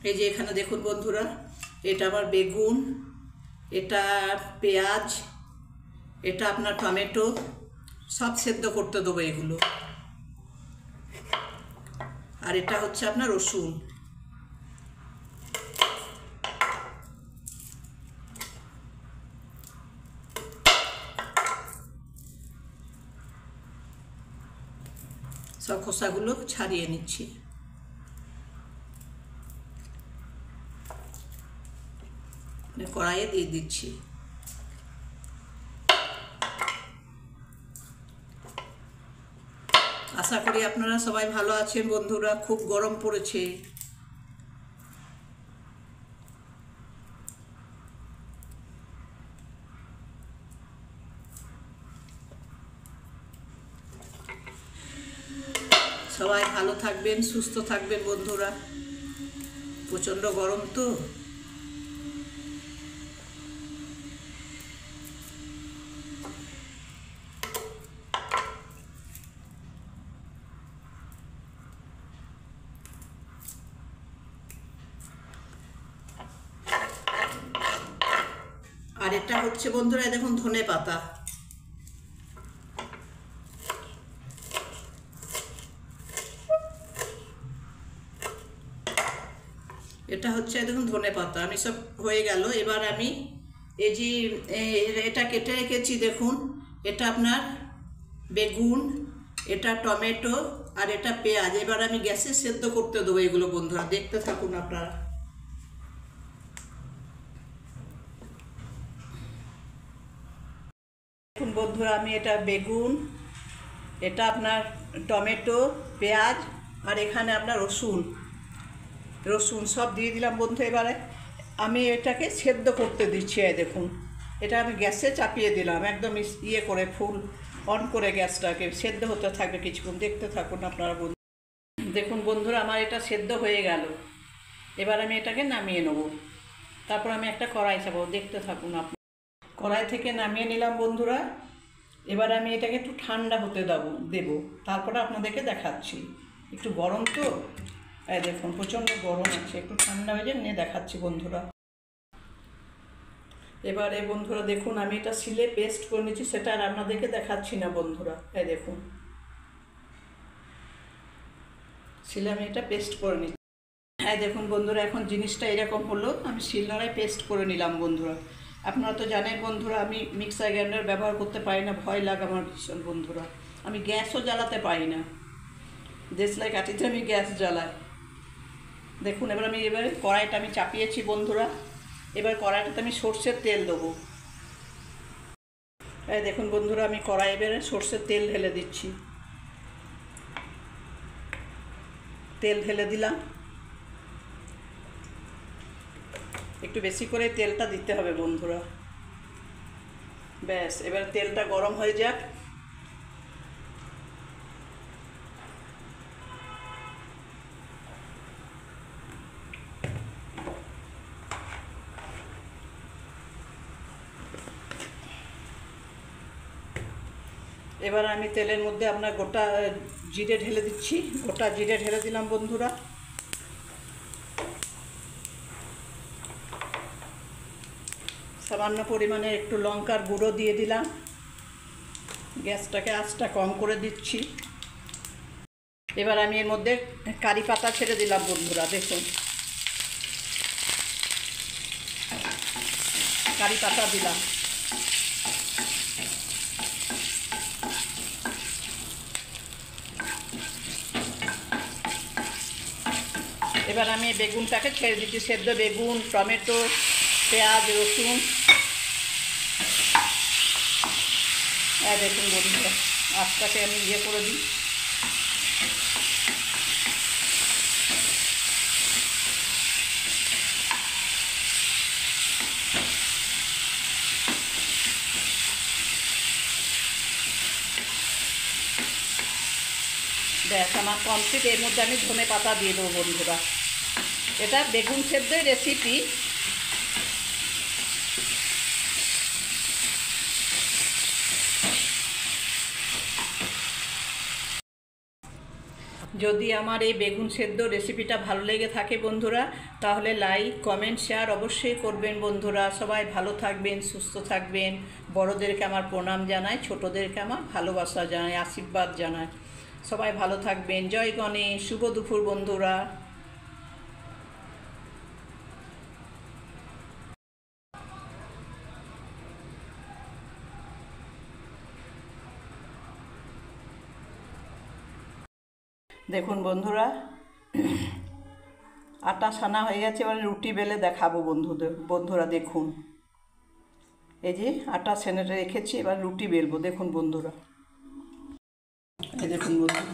এই যে এখানে দেখুন বন্ধুরা, এটা আমার বেগুন, এটা পেঁয়াজ, এটা আপনার টমেটো, সব সেদ্ধ করতে দেবো এগুলো। আর এটা হচ্ছে আপনার রসুন। সব খোসাগুলো ছাড়িয়ে নিচ্ছি। কড়াইয়ে দিয়ে দিচ্ছি। আশা করি আপনারা সবাই ভালো আছেন বন্ধুরা। খুব গরম পড়েছে। সবাই ভালো থাকবেন, সুস্থ থাকবেন বন্ধুরা। প্রচণ্ড গরম তো। আর এটা হচ্ছে বন্ধুরা, দেখুন ধনে পাতা। এটা হচ্ছে দেখুন ধনে পাতা। আমি সব হয়ে গেল। এবার আমি এই যে এটা কেটে রেখেছি দেখুন, এটা আপনার বেগুন, এটা টমেটো, আর এটা পেঁয়াজ। এবার আমি গ্যাসে সেদ্ধ করতে দেবো এগুলো বন্ধুরা। দেখতে থাকুন আপনারা। দেখুন বন্ধুরা, আমি এটা বেগুন, এটা আপনার টমেটো, পেঁয়াজ, আর এখানে আপনার রসুন সব দিয়ে দিলাম বন্ধু। এবারে আমি এটাকে সেদ্ধ করতে দিচ্ছি। দেখুন, এটা আমি গ্যাসে চাপিয়ে দিলাম একদম ইয়ে করে, ফুল অন করে গ্যাসটাকে। সেদ্ধ হতে থাকবে কিছুক্ষণ। দেখতে থাকুন আপনারা বন্ধু। দেখুন বন্ধুরা, আমার এটা সেদ্ধ হয়ে গেল। এবার আমি এটাকে নামিয়ে নেব। তারপর আমি একটা কড়াই চাপাবো। দেখতে থাকুন আপনি। কড়াই থেকে নামিয়ে নিলাম বন্ধুরা। এবার আমি এটাকে একটু ঠান্ডা হতে দেবো। তারপরে আপনাদেরকে দেখাচ্ছি। একটু গরম তো, এই দেখুন প্রচণ্ড গরম আছে। একটু ঠান্ডা হয়ে যায়, নিয়ে দেখাচ্ছি বন্ধুরা। এবারে বন্ধুরা দেখুন, আমি এটা শিলে পেস্ট করে নিচ্ছি। সেটা আর আপনাদেরকে দেখাচ্ছি না বন্ধুরা। এই দেখুন, শিলে আমি এটা পেস্ট করে নিচ্ছি। হ্যাঁ দেখুন বন্ধুরা, এখন জিনিসটা এরকম হলো। আমি শিলনোড়ায় পেস্ট করে নিলাম বন্ধুরা। আপনারা তো জানেন বন্ধুরা, আমি মিক্সার গ্রাইন্ডার ব্যবহার করতে পারি না, ভয় লাগে আমার ভীষণ বন্ধুরা। আমি গ্যাসও জ্বালাতে পারি না। দেশলাই কাঠিতে আমি গ্যাস জ্বালাই। দেখুন, এবারে কড়াইটা আমি চাপিয়েছি বন্ধুরা। এবার কড়াইটাতে আমি সর্ষের তেল দেবো। এই দেখুন বন্ধুরা, আমি কড়াই এবারে সর্ষের তেল ঢেলে দিচ্ছি। তেল ঢেলে দিলাম। একটু বেশি করে তেলটা দিতে হবে বন্ধুরা। ব্যাস, এবার তেলটা গরম হয়ে যাক। এবার আমি তেলের মধ্যে আপনার গোটা জিরে ঢেলে দিচ্ছি। গোটা জিরে ঢেলে দিলাম বন্ধুরা। সামান্য পরিমাণে একটু লঙ্কার গুঁড়ো দিয়ে দিলাম। গ্যাসটাকে আঁচটা কম করে দিচ্ছি। এবার আমি এর মধ্যে কারি পাতা ছেড়ে দিলাম বন্ধুরা। দেখুন, কারি পাতা দিলাম। এবার আমি বেগুনটাকে ছেড়ে দিচ্ছি। সেদ্ধ বেগুন, টমেটো, পেঁয়াজ, রসুন। দেখুন বন্ধুরা, আঁচটাকে আমি ইয়ে করে দিই। ব্যাস, আমার কমপ্লিট। এর মধ্যে আমি ধনে পাতা দিয়ে দেবো বন্ধুরা। এটা বেগুন সেদ্ধের রেসিপি। যদি আমার এই বেগুন সেদ্ধ রেসিপিটা ভালো লেগে থাকে বন্ধুরা, তাহলে লাইক কমেন্ট শেয়ার অবশ্যই করবেন বন্ধুরা। সবাই ভালো থাকবেন, সুস্থ থাকবেন। বড়োদেরকে আমার প্রণাম জানাই, ছোটোদেরকে আমার ভালোবাসা জানাই, আশীর্বাদ জানাই। সবাই ভালো থাকবেন। জয় গণেশ, শুভ দুপুর বন্ধুরা। দেখুন বন্ধুরা, আটা সানা হয়ে গেছে, এবারে রুটি বেলে দেখাবো বন্ধুরা দেখুন। এই যে আটা সেনেটা রেখেছি, এবার রুটি বেলবো। দেখুন বন্ধুরা, এই দেখুন বন্ধুরা,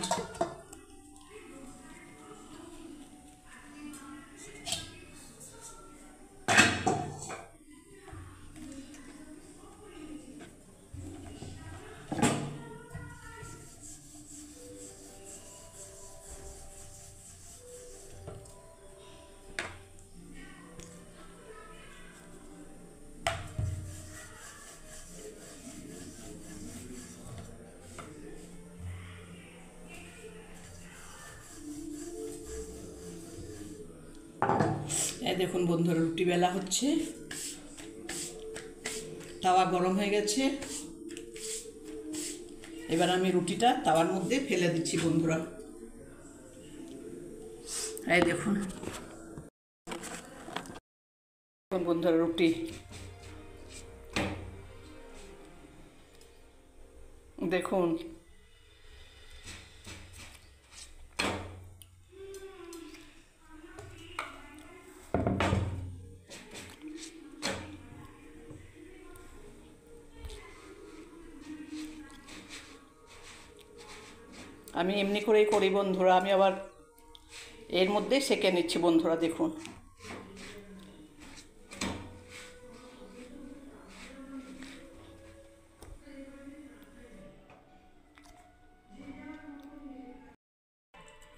এই দেখুন বন্ধুরা, রুটি বেলা হচ্ছে। তাওয়া গরম হয়ে গেছে, এবার আমি রুটিটা তাওয়ার মধ্যে ফেলে দিচ্ছি বন্ধুরা। এই দেখুন বন্ধুরা, রুটি দেখুন। আমি এমনি করেই করি বন্ধুরা, আমি আবার এর মধ্যে সেঁকে নিচ্ছি বন্ধুরা। দেখুন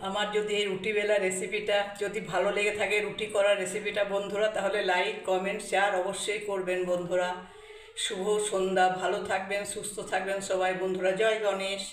আমার যদি এই রুটি বেলা রেসিপিটা যদি ভালো লেগে থাকে, রুটি করার রেসিপিটা বন্ধুরা, তাহলে লাইক কমেন্ট শেয়ার অবশ্যই করবেন বন্ধুরা। শুভ সন্ধ্যা, ভালো থাকবেন, সুস্থ থাকবেন সবাই বন্ধুরা। জয় গণেশ।